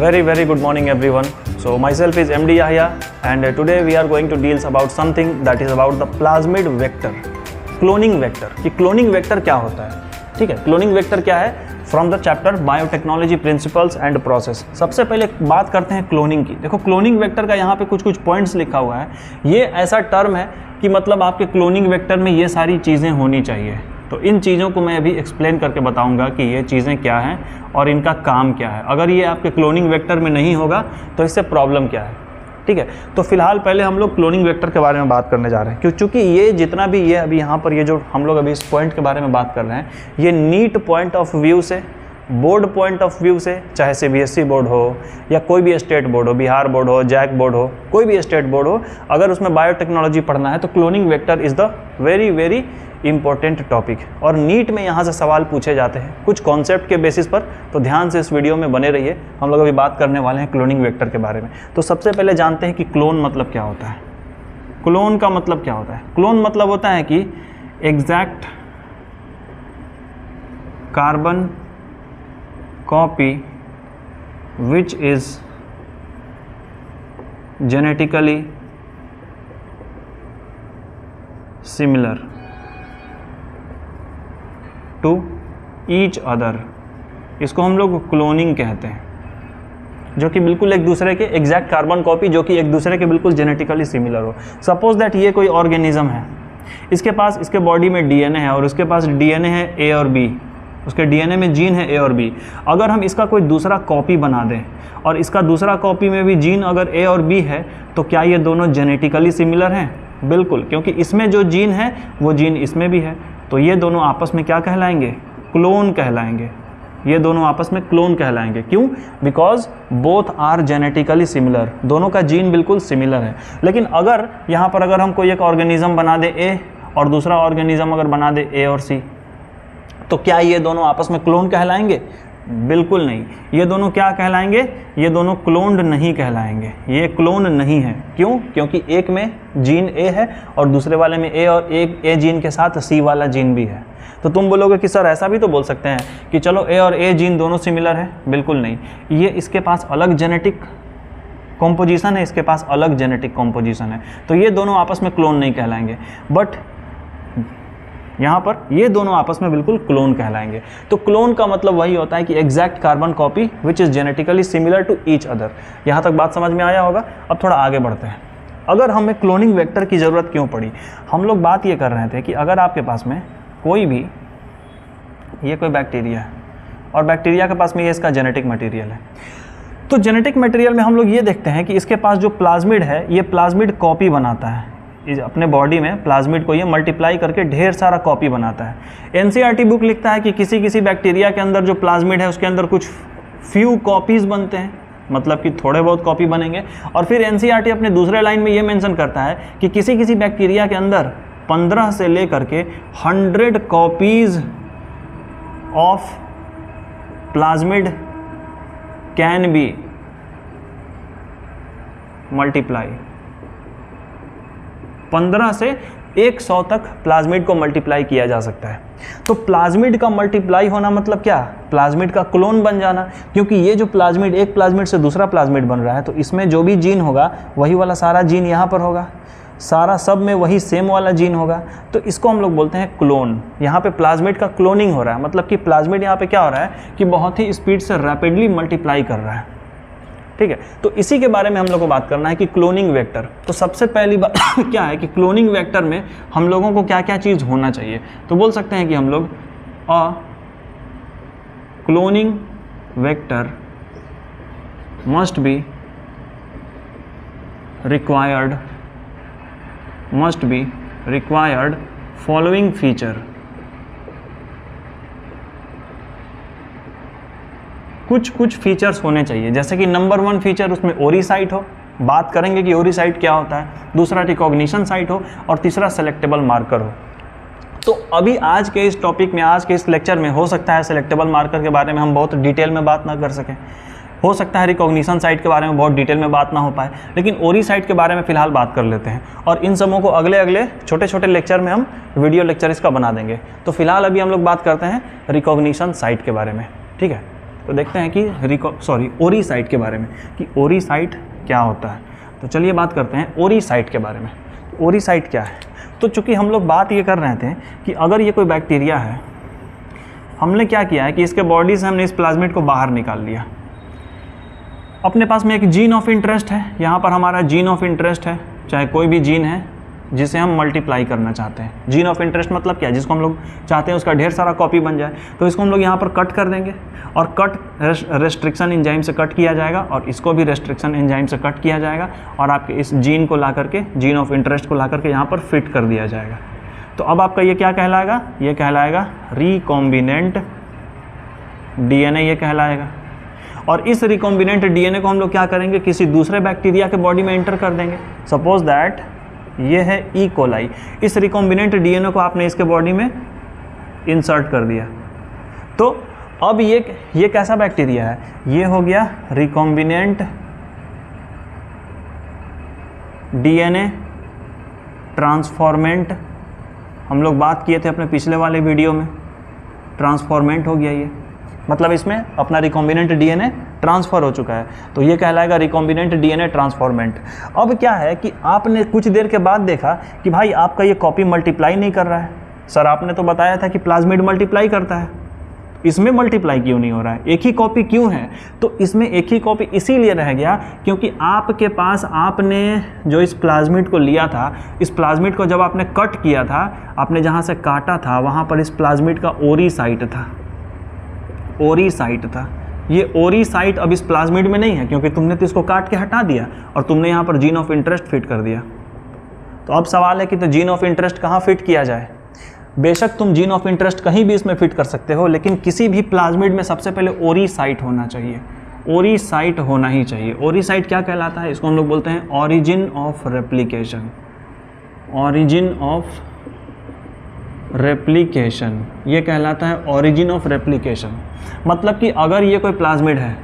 Very good morning everyone. So myself is MD Yahya and today we are going to deal about something that is about the plasmid vector, cloning vector. कि cloning vector क्या होता है, ठीक है. cloning vector क्या है, from the chapter biotechnology principles and process. सबसे पहले बात करते हैं क्लोनिंग की. देखो क्लोनिंग वेक्टर का यहाँ पे कुछ पॉइंट्स लिखा हुआ है. ये ऐसा टर्म है कि मतलब आपके क्लोनिंग वेक्टर में ये सारी चीज़ें होनी चाहिए. तो इन चीज़ों को मैं अभी एक्सप्लेन करके बताऊंगा कि ये चीज़ें क्या हैं और इनका काम क्या है. अगर ये आपके क्लोनिंग वेक्टर में नहीं होगा तो इससे प्रॉब्लम क्या है, ठीक है. तो फिलहाल पहले हम लोग क्लोनिंग वेक्टर के बारे में बात करने जा रहे हैं, क्योंकि ये जितना भी ये अभी यहाँ पर ये जो हम लोग अभी इस पॉइंट के बारे में बात कर रहे हैं, ये नीट पॉइंट ऑफ व्यू से, बोर्ड पॉइंट ऑफ व्यू से, चाहे CBSE बोर्ड हो या कोई भी स्टेट बोर्ड हो, बिहार बोर्ड हो, जैक बोर्ड हो, कोई भी स्टेट बोर्ड हो, अगर उसमें बायोटेक्नोलॉजी पढ़ना है तो cloning vector is the very important topic. और नीट में यहाँ से सवाल पूछे जाते हैं कुछ कॉन्सेप्ट के बेसिस पर. तो ध्यान से इस वीडियो में बने रहिए. हम लोग अभी बात करने वाले हैं क्लोनिंग वेक्टर के बारे में. तो सबसे पहले जानते हैं कि क्लोन मतलब क्या होता है. क्लोन का मतलब क्या होता है. क्लोन मतलब होता है कि exact carbon copy which is genetically similar to each other. इसको हम लोग क्लोनिंग कहते हैं, जो कि बिल्कुल एक दूसरे के एग्जैक्ट कार्बन कॉपी, जो कि एक दूसरे के बिल्कुल जेनेटिकली सिमिलर हो. सपोज दैट ये कोई ऑर्गेनिज्म है, इसके पास इसके बॉडी में DNA है और उसके पास DNA है A और B, उसके DNA में जीन है A और B. अगर हम इसका कोई दूसरा कॉपी बना दें और इसका दूसरा कॉपी में भी जीन अगर A और B है, तो क्या ये दोनों जेनेटिकली सिमिलर हैं? बिल्कुल, क्योंकि इसमें जो जीन है वो जीन इसमें भी है. तो ये दोनों आपस में क्या कहलाएंगे? क्लोन कहलाएंगे. ये दोनों आपस में क्लोन कहलाएंगे. क्यों? Because both are genetically similar. दोनों का जीन बिल्कुल सिमिलर है. लेकिन अगर यहाँ पर अगर हम कोई एक ऑर्गेनिज्म बना दे A और दूसरा ऑर्गेनिज्म अगर बना दे A और C, तो क्या ये दोनों आपस में क्लोन कहलाएंगे? बिल्कुल नहीं. ये दोनों क्या कहलाएंगे? ये दोनों क्लोन्ड नहीं कहलाएंगे. ये क्लोन नहीं है. क्यों? क्योंकि एक में जीन A है और दूसरे वाले में A, और एक A जीन के साथ C वाला जीन भी है. तो तुम बोलोगे कि सर ऐसा भी तो बोल सकते हैं कि चलो A और A जीन दोनों सिमिलर है. बिल्कुल नहीं. ये इसके पास अलग जेनेटिक कॉम्पोजिशन है, इसके पास अलग जेनेटिक कॉम्पोजिशन है. तो ये दोनों आपस में क्लोन नहीं कहलाएंगे. बट यहाँ पर ये दोनों आपस में बिल्कुल क्लोन कहलाएंगे. तो क्लोन का मतलब वही होता है कि exact carbon copy which is genetically similar to each other. यहाँ तक बात समझ में आया होगा. अब थोड़ा आगे बढ़ते हैं. अगर हमें क्लोनिंग वेक्टर की ज़रूरत क्यों पड़ी? हम लोग बात ये कर रहे थे कि अगर आपके पास में कोई भी, ये कोई बैक्टीरिया है और बैक्टीरिया के पास में ये इसका जेनेटिक मटीरियल है, तो जेनेटिक मटीरियल में हम लोग ये देखते हैं कि इसके पास जो प्लाज्मिड है, ये प्लाज्मिड कॉपी बनाता है. अपने बॉडी में प्लाज्मिड को ये मल्टीप्लाई करके ढेर सारा कॉपी बनाता है. NCERT बुक लिखता है कि किसी बैक्टीरिया के अंदर जो प्लाज्मिड है उसके अंदर कुछ फ्यू कॉपीज़ बनते हैं, मतलब कि थोड़े बहुत कॉपी बनेंगे. और फिर NCERT अपने दूसरे लाइन में ये मेंशन करता है कि किसी बैक्टीरिया के अंदर 15 से लेकर के 100 copies of plasmid can be multiply. 15 से 100 तक प्लाज्मिड को मल्टीप्लाई किया जा सकता है. तो प्लाज्मिड का मल्टीप्लाई होना मतलब क्या? प्लाज्मिड का क्लोन बन जाना. क्योंकि ये जो प्लाज्मिड, एक प्लाज्मिड से दूसरा प्लाज्मिड बन रहा है, तो इसमें जो भी जीन होगा वही वाला सारा जीन यहाँ पर होगा, सारा सब में वही सेम वाला जीन होगा. तो इसको हम लोग बोलते हैं क्लोन. यहाँ पे प्लाज्मिड का क्लोनिंग हो रहा है, मतलब कि प्लाज्मिड यहाँ पे क्या हो रहा है कि बहुत ही स्पीड से रैपिडली मल्टीप्लाई कर रहा है. ठीक है. तो इसी के बारे में हम लोग को बात करना है कि क्लोनिंग वेक्टर. तो सबसे पहली बात क्या है कि क्लोनिंग वेक्टर में हम लोगों को क्या क्या चीज़ होना चाहिए. तो बोल सकते हैं कि हम लोग अ cloning vector must be required following feature. कुछ फीचर्स होने चाहिए. जैसे कि नंबर 1 फीचर, उसमें ओरी साइट हो. बात करेंगे कि ओरी साइट क्या होता है. दूसरा रिकॉग्निशन साइट हो और तीसरा सेलेक्टेबल मार्कर हो. तो अभी आज के इस टॉपिक में, आज के इस लेक्चर में हो सकता है सेलेक्टेबल मार्कर के बारे में हम बहुत डिटेल में बात ना कर सकें. हो सकता है रिकॉग्निशन साइट के बारे में बहुत डिटेल में बात ना हो पाए, लेकिन ओरी साइट के बारे में फ़िलहाल बात कर लेते हैं और इन सबों को अगले छोटे छोटे लेक्चर में हम वीडियो लेक्चर इसका बना देंगे। तो फिलहाल अभी हम लोग बात करते हैं रिकॉग्निशन साइट के बारे में, ठीक है। तो देखते हैं कि ओरी साइट के बारे में कि ओरी साइट क्या होता है। तो चलिए बात करते हैं ओरी साइट के बारे में। ओरी साइट क्या है? तो चूँकि हम लोग बात ये कर रहे थे कि अगर ये कोई बैक्टीरिया है, हमने क्या किया है कि इसके बॉडी से हमने इस प्लाज्मिड को बाहर निकाल लिया। अपने पास में एक जीन ऑफ इंटरेस्ट है, यहाँ पर हमारा जीन ऑफ इंटरेस्ट है, चाहे कोई भी जीन है जिसे हम मल्टीप्लाई करना चाहते हैं। जीन ऑफ इंटरेस्ट मतलब क्या है? जिसको हम लोग चाहते हैं उसका ढेर सारा कॉपी बन जाए, तो इसको हम लोग यहाँ पर कट कर देंगे और कट रेस्ट्रिक्शन एंजाइम से कट किया जाएगा और इसको भी रेस्ट्रिक्शन एंजाइम से कट किया जाएगा और आपके इस जीन को ला करके, जीन ऑफ इंटरेस्ट को ला करके यहाँ पर फिट कर दिया जाएगा। तो अब आपका ये क्या कहलाएगा? ये कहलाएगा रिकॉम्बिनेंट डीएनए, ये कहलाएगा। और इस रिकॉम्बिनेंट डीएनए को हम लोग क्या करेंगे? किसी दूसरे बैक्टीरिया के बॉडी में एंटर कर देंगे। सपोज दैट ये है ई कोलाई, इस रिकॉम्बिनेंट डीएनए को आपने इसके बॉडी में इंसर्ट कर दिया। तो अब ये कैसा बैक्टीरिया है? ये हो गया रिकॉम्बिनेंट डीएनए ट्रांसफॉर्मेंट। हम लोग बात किए थे अपने पिछले वाले वीडियो में, ट्रांसफॉर्मेंट हो गया ये, मतलब इसमें अपना रिकॉम्बिनेंट डीएनए ट्रांसफ़र हो चुका है, तो ये कहलाएगा रिकॉम्बिनेंट डीएनए ट्रांसफॉर्मेंट। अब क्या है कि आपने कुछ देर के बाद देखा कि भाई आपका ये कॉपी मल्टीप्लाई नहीं कर रहा है। सर आपने तो बताया था कि प्लाज्मिड मल्टीप्लाई करता है, इसमें मल्टीप्लाई क्यों नहीं हो रहा है? एक ही कॉपी क्यों है? तो इसमें एक ही कॉपी इसीलिए रह गया क्योंकि आपके पास, आपने जो इस प्लाज्मिड को लिया था, इस प्लाज्मिड को जब आपने कट किया था, आपने जहाँ से काटा था वहाँ पर इस प्लाज्मिड का ओरी साइट था, ओरी साइट था। ये ओरी साइट अब इस प्लाज्मिड में नहीं है क्योंकि तुमने तो इसको काट के हटा दिया और तुमने यहाँ पर जीन ऑफ इंटरेस्ट फिट कर दिया। तो अब सवाल है कि तो जीन ऑफ इंटरेस्ट कहाँ फिट किया जाए? बेशक तुम जीन ऑफ इंटरेस्ट कहीं भी इसमें फिट कर सकते हो, लेकिन किसी भी प्लाज्मिड में सबसे पहले ओरी साइट होना चाहिए, ओरी साइट होना ही चाहिए। ओरी साइट क्या कहलाता है? इसको हम लोग बोलते हैं origin of replication, origin of replication, ये कहलाता है ऑरिजिन ऑफ रेप्लिकेशन। मतलब कि अगर ये कोई प्लाज्मिड है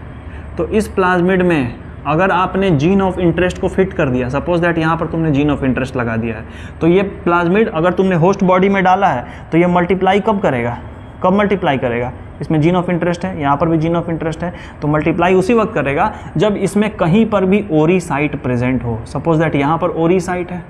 तो इस प्लाज्मिड में अगर आपने जीन ऑफ इंटरेस्ट को फिट कर दिया, सपोज दैट यहाँ पर तुमने जीन ऑफ इंटरेस्ट लगा दिया है, तो ये प्लाज्मिड अगर तुमने होस्ट बॉडी में डाला है तो ये मल्टीप्लाई कब करेगा? कब मल्टीप्लाई करेगा? इसमें जीन ऑफ इंटरेस्ट है, यहाँ पर भी जीन ऑफ इंटरेस्ट है, तो मल्टीप्लाई उसी वक्त करेगा जब इसमें कहीं पर भी ओरी साइट प्रेजेंट हो। सपोज दैट यहाँ पर ओरी साइट है,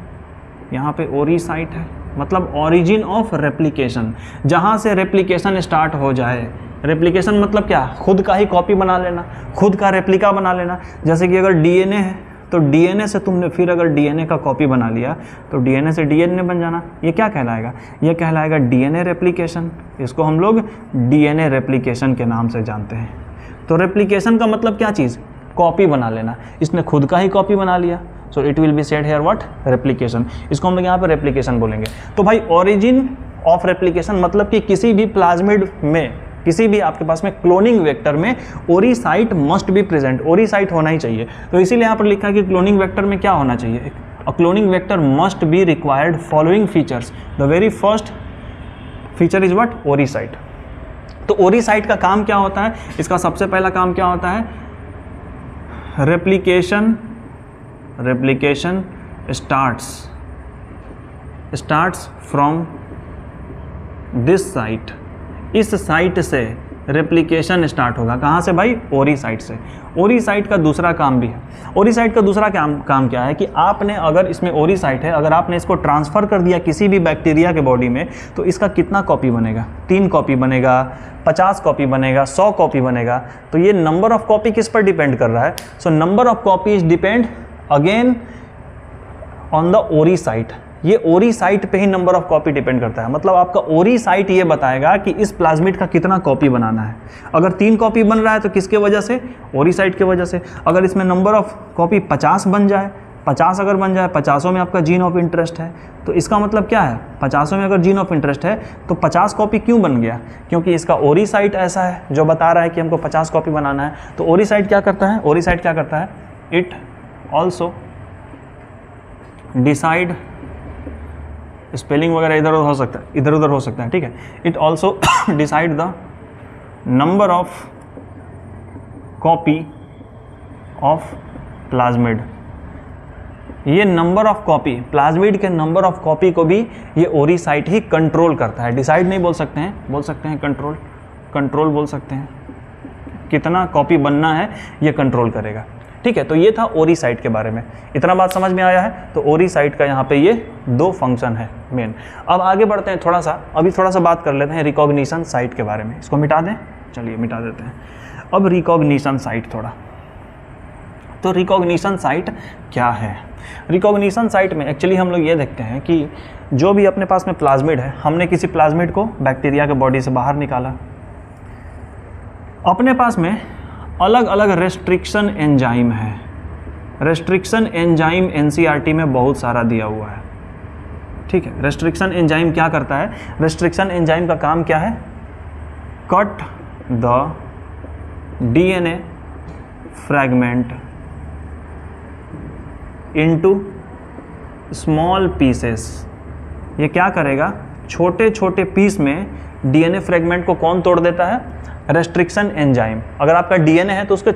यहाँ पे ओरी साइट है, मतलब ऑरिजिन ऑफ रेप्लिकेशन, जहाँ से रेप्लिकेशन स्टार्ट हो जाए। रेप्लिकेशन मतलब क्या? खुद का ही कॉपी बना लेना, खुद का रेप्लिका बना लेना। जैसे कि अगर डीएनए है तो डीएनए से तुमने फिर अगर डीएनए का कॉपी बना लिया तो डीएनए से डीएनए बन जाना। ये क्या कहलाएगा? ये कहलाएगा डीएनए रेप्लिकेशन। इसको हम लोग डीएनए रेप्लिकेशन के नाम से जानते हैं। तो रेप्लिकेशन का मतलब क्या चीज़? कॉपी बना लेना। इसने खुद का ही कॉपी बना लिया, so it will be said here what? Replication. इसको हम लोग यहाँ पर रेप्लिकेशन बोलेंगे। तो भाई ऑरिजिन ऑफ रेप्लिकेशन मतलब कि किसी भी प्लाज्मिड में, किसी भी आपके पास में क्लोनिंग वेक्टर में ओरी साइट मस्ट बी प्रेजेंट, ओरी साइट होना ही चाहिए। तो इसीलिए यहाँ पर लिखा है कि क्लोनिंग वेक्टर में क्या होना चाहिए? अ cloning vector must be required following features. The very first feature is what? ओरी साइट। तो ओरी साइट का काम क्या होता है? इसका सबसे पहला काम क्या होता है? Replication, replication starts from this site. इस साइट से रेप्लिकेशन स्टार्ट होगा। कहाँ से भाई? ओरी साइट से। ओरी साइट का दूसरा काम भी है। ओरी साइट का दूसरा काम क्या है कि आपने अगर इसमें ओरी साइट है, अगर आपने इसको ट्रांसफ़र कर दिया किसी भी बैक्टीरिया के बॉडी में, तो इसका कितना कॉपी बनेगा? 3 कॉपी बनेगा, 50 कॉपी बनेगा, 100 कॉपी बनेगा। तो ये नंबर ऑफ कॉपी किस पर डिपेंड कर रहा है? So number of copies depend again on the ओरी साइट। ये ओरी साइट पे ही नंबर ऑफ कॉपी डिपेंड करता है। मतलब आपका ओरी साइट ये बताएगा कि इस प्लाज्मिड का कितना कॉपी बनाना है। अगर 3 कॉपी बन रहा है तो किसके वजह से? ओरी साइट के वजह से। अगर इसमें नंबर ऑफ कॉपी 50 बन जाए, 50 अगर बन जाए, 50 में आपका जीन ऑफ इंटरेस्ट है, तो इसका मतलब क्या है? 50 में अगर जीन ऑफ इंटरेस्ट है तो 50 कॉपी क्यों बन गया? क्योंकि इसका ओरी साइट ऐसा है जो बता रहा है कि हमको 50 कॉपी बनाना है। तो ओरी साइट क्या करता है? ओरी साइट क्या करता है? इट ऑल्सो डिसाइड, स्पेलिंग वगैरह इधर उधर हो सकता है, इधर उधर हो सकता है, ठीक है। It also decide the number of copy of plasmid. ये नंबर ऑफ कॉपी, प्लाज्मिड के नंबर ऑफ कॉपी को भी ये ओरी साइट ही कंट्रोल करता है। डिसाइड नहीं बोल सकते हैं, बोल सकते हैं कंट्रोल, कंट्रोल बोल सकते हैं। कितना कॉपी बनना है ये कंट्रोल करेगा। ठीक है, तो ये था ओरिसाइट के बारे में। इतना बात समझ में आया है? तो ओरिसाइट का यहाँ पे ये 2 फंक्शन है मेन। अब आगे बढ़ते हैं थोड़ा सा, अभी थोड़ा सा बात कर लेते हैं रिकॉग्निशन साइट के बारे में। इसको मिटा दें, चलिए मिटा देते हैं। अब रिकॉग्निशन साइट थोड़ा, तो रिकॉग्निशन साइट क्या है? रिकॉग्निशन साइट में एक्चुअली हम लोग ये देखते हैं कि जो भी अपने पास में प्लाज्मिड है, हमने किसी प्लाज्मिड को बैक्टीरिया के बॉडी से बाहर निकाला, अपने पास में अलग अलग रेस्ट्रिक्शन एंजाइम है। रेस्ट्रिक्शन एंजाइम एनसीईआरटी में बहुत सारा दिया हुआ है। ठीक है, रेस्ट्रिक्शन एंजाइम क्या करता है? रेस्ट्रिक्शन एंजाइम का काम क्या है? Cut the DNA fragment into small pieces. ये क्या करेगा? छोटे छोटे पीस में डीएनए फ्रैगमेंट को कौन तोड़ देता है? Restriction enzyme. अगर आपका डीएनए है तो उसको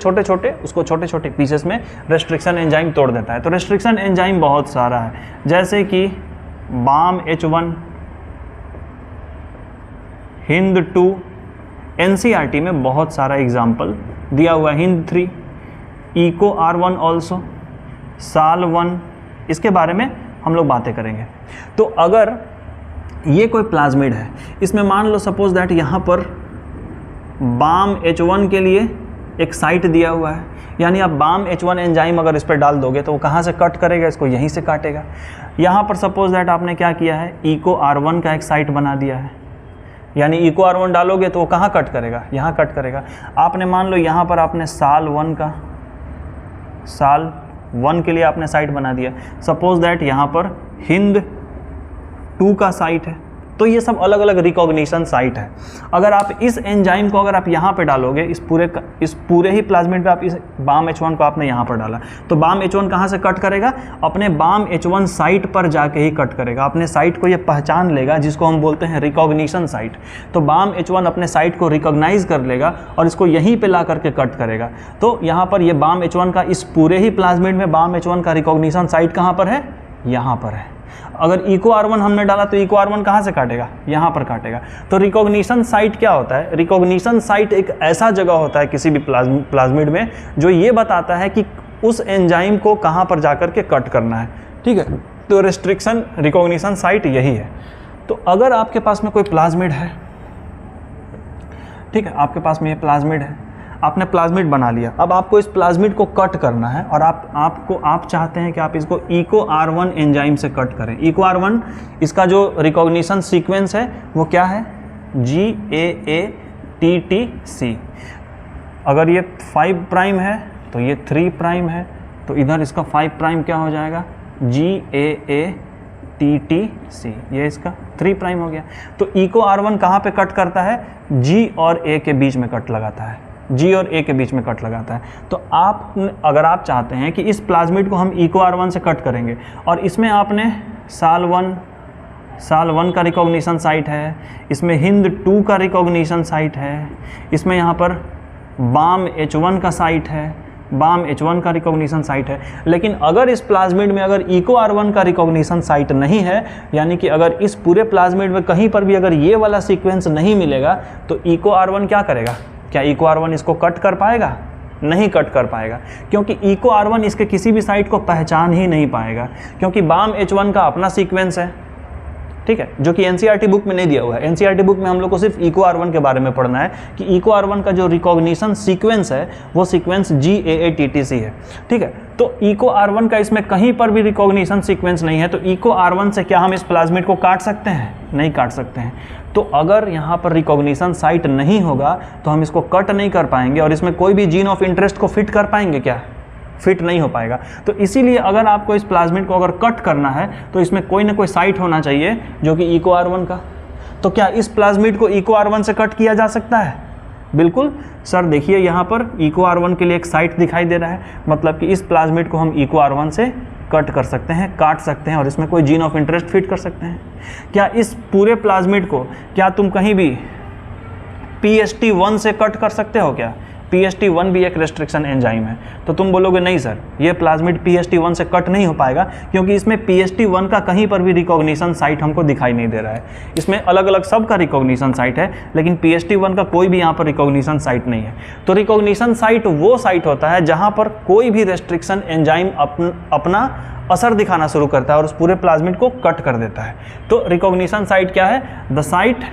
छोटे छोटे पीसेस में रेस्ट्रिक्शन एंजाइम तोड़ देता है। तो रेस्ट्रिक्शन एंजाइम बहुत सारा है, जैसे कि BAM-H1, HIND-2, एनसीईआरटी में बहुत सारा एग्जाम्पल दिया हुआ है। HIND-3, EcoR1 ऑल्सो, SAL1, इसके बारे में हम लोग बातें करेंगे। तो अगर ये कोई प्लाज्मिड है, इसमें मान लो सपोज दैट यहाँ पर BAM-H1 के लिए एक साइट दिया हुआ है, यानी आप BAM-H1 एंजाइम अगर इस पर डाल दोगे तो वो कहाँ से कट करेगा? इसको यहीं से काटेगा। यहाँ पर सपोज दैट आपने क्या किया है? EcoR1 का एक साइट बना दिया है, यानी EcoR1 डालोगे तो वो कहाँ कट करेगा? यहाँ कट करेगा। आपने मान लो यहाँ पर आपने SAL1 के लिए आपने साइट बना दिया, सपोज दैट यहाँ पर HIND-2 का साइट है। तो ये सब अलग अलग रिकॉग्निशन साइट है। अगर आप इस एंजाइम को अगर आप यहाँ पे डालोगे, इस पूरे ही प्लाज्मिड पे आप इस BAM-H1 को आपने यहाँ पर डाला, तो BAM-H1 कहाँ से कट करेगा? अपने BAM-H1 साइट पर जाके ही कट करेगा। अपने साइट को ये पहचान लेगा, जिसको हम बोलते हैं रिकॉग्निशन साइट। तो BAM-H1 अपने साइट को रिकॉग्नाइज कर लेगा और इसको यहीं पर ला करके कट करेगा। तो यहाँ पर ये BAM-H1 का, इस पूरे ही प्लाज्मिड में BAM-H1 का रिकॉग्निशन साइट कहाँ पर है? यहाँ पर है। अगर EcoR1 हमने डाला तो EcoR1 कहाँ से काटेगा? यहाँ पर काटेगा। तो रिकॉग्निशन साइट क्या होता है? रिकॉग्निशन साइट एक ऐसा जगह होता है किसी भी प्लाज्मिड में जो ये बताता है कि उस एंजाइम को कहाँ पर जाकर के कट करना है। ठीक है, तो रेस्ट्रिक्शन रिकॉग्निशन साइट यही है। तो अगर आपके पास में कोई प्लाज्मिड है, ठीक है, आपके पास में ये प्लाज्मिड है, आपने प्लाज्मिड बना लिया, अब आपको इस प्लाज्मिड को कट करना है और आप चाहते हैं कि आप इसको EcoR1 एंजाइम से कट करें। EcoR1 इसका जो रिकॉग्निशन सीक्वेंस है वो क्या है? GAATTC। अगर ये 5 प्राइम है तो ये 3 प्राइम है, तो इधर इसका 5 प्राइम क्या हो जाएगा? GAATTC। ये इसका 3 प्राइम हो गया। तो EcoR1 कहाँ पे कट करता है? G और A के बीच में कट लगाता है, G और A के बीच में कट लगाता है। तो अगर आप चाहते हैं कि इस प्लाज्मिड को हम EcoR1 से कट करेंगे और इसमें आपने SAL1 का रिकॉग्निशन साइट है, इसमें HIND-2 का रिकॉग्निशन साइट है, इसमें यहाँ पर BAM-H1 का साइट है, BAM-H1 का रिकॉग्निशन साइट है। लेकिन अगर इस प्लाज्मिड में अगर EcoR1 का रिकॉग्निशन साइट नहीं है, यानी कि अगर इस पूरे प्लाज्मिड में कहीं पर भी अगर ये वाला सीक्वेंस नहीं मिलेगा, तो EcoR1 क्या करेगा? क्या EcoR1 इसको कट कर पाएगा? नहीं कट कर पाएगा, क्योंकि EcoR1 इसके किसी भी साइट को पहचान ही नहीं पाएगा, क्योंकि BAM-H1 का अपना सीक्वेंस है, ठीक है, जो कि एनसीईआरटी बुक में नहीं दिया हुआ है। एनसीईआरटी बुक में हम लोग को सिर्फ EcoR1 के बारे में पढ़ना है कि EcoR1 का जो रिकॉग्निशन सीक्वेंस है वो सीक्वेंस GAATTC है, ठीक है। तो EcoR1 का इसमें कहीं पर भी रिकॉग्निशन सीक्वेंस नहीं है, तो EcoR1 से क्या हम इस प्लाज्मिड को काट सकते हैं? नहीं काट सकते हैं। तो अगर यहाँ पर रिकॉग्निशन साइट नहीं होगा तो हम इसको कट नहीं कर पाएंगे और इसमें कोई भी जीन ऑफ इंटरेस्ट को फिट कर पाएंगे क्या? फिट नहीं हो पाएगा। तो इसीलिए अगर आपको इस प्लाज्मिड को अगर कट करना है तो इसमें कोई ना कोई साइट होना चाहिए जो कि EcoR1 का। तो क्या इस प्लाज्मिड को EcoR1 से कट किया जा सकता है? बिल्कुल सर, देखिए यहाँ पर EcoR1 के लिए एक साइट दिखाई दे रहा है, मतलब कि इस प्लाज्मिड को हम EcoR1 से कट कर सकते हैं, काट सकते हैं और इसमें कोई जीन ऑफ इंटरेस्ट फिट कर सकते हैं। क्या इस पूरे प्लाज्मिड को क्या तुम कहीं भी PST1 से कट कर सकते हो क्या? PST1 भी एक रेस्ट्रिक्शन एंजाइम है। तो तुम बोलोगे नहीं सर, ये प्लाज्मिड PST1 से कट नहीं हो पाएगा, क्योंकि इसमें PST1 का कहीं पर भी रिकॉग्निशन साइट हमको दिखाई नहीं दे रहा है। इसमें अलग अलग सब का रिकॉग्निशन साइट है, लेकिन PST1 का कोई भी यहाँ पर रिकॉग्निशन साइट नहीं है। तो रिकॉग्निशन साइट वो साइट होता है जहाँ पर कोई भी रेस्ट्रिक्शन एंजाइम अपना असर दिखाना शुरू करता है और उस पूरे प्लाज्मिड को कट कर देता है। तो रिकॉग्निशन साइट क्या है? The site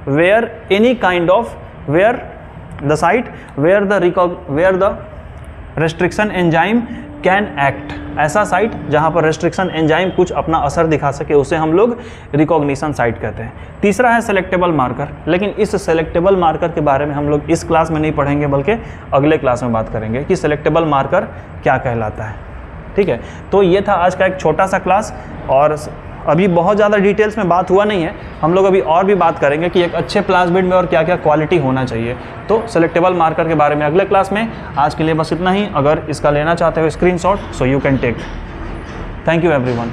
where any kind of where the restriction enzyme can act. ऐसा साइट जहाँ पर रेस्ट्रिक्शन एंजाइम कुछ अपना असर दिखा सके, उसे हम लोग रिकॉग्निशन साइट कहते हैं। तीसरा है सेलेक्टेबल मार्कर, लेकिन इस सेलेक्टेबल मार्कर के बारे में हम लोग इस क्लास में नहीं पढ़ेंगे, बल्कि अगले क्लास में बात करेंगे कि सेलेक्टेबल मार्कर क्या कहलाता है। ठीक है, तो ये था आज का एक छोटा सा क्लास, और अभी बहुत ज़्यादा डिटेल्स में बात हुआ नहीं है। हम लोग अभी और भी बात करेंगे कि एक अच्छे प्लाज्मिड में और क्या क्या क्वालिटी होना चाहिए। तो सेलेक्टेबल मार्कर के बारे में अगले क्लास में। आज के लिए बस इतना ही। अगर इसका लेना चाहते हो screenshot, so you can take. Thank you everyone.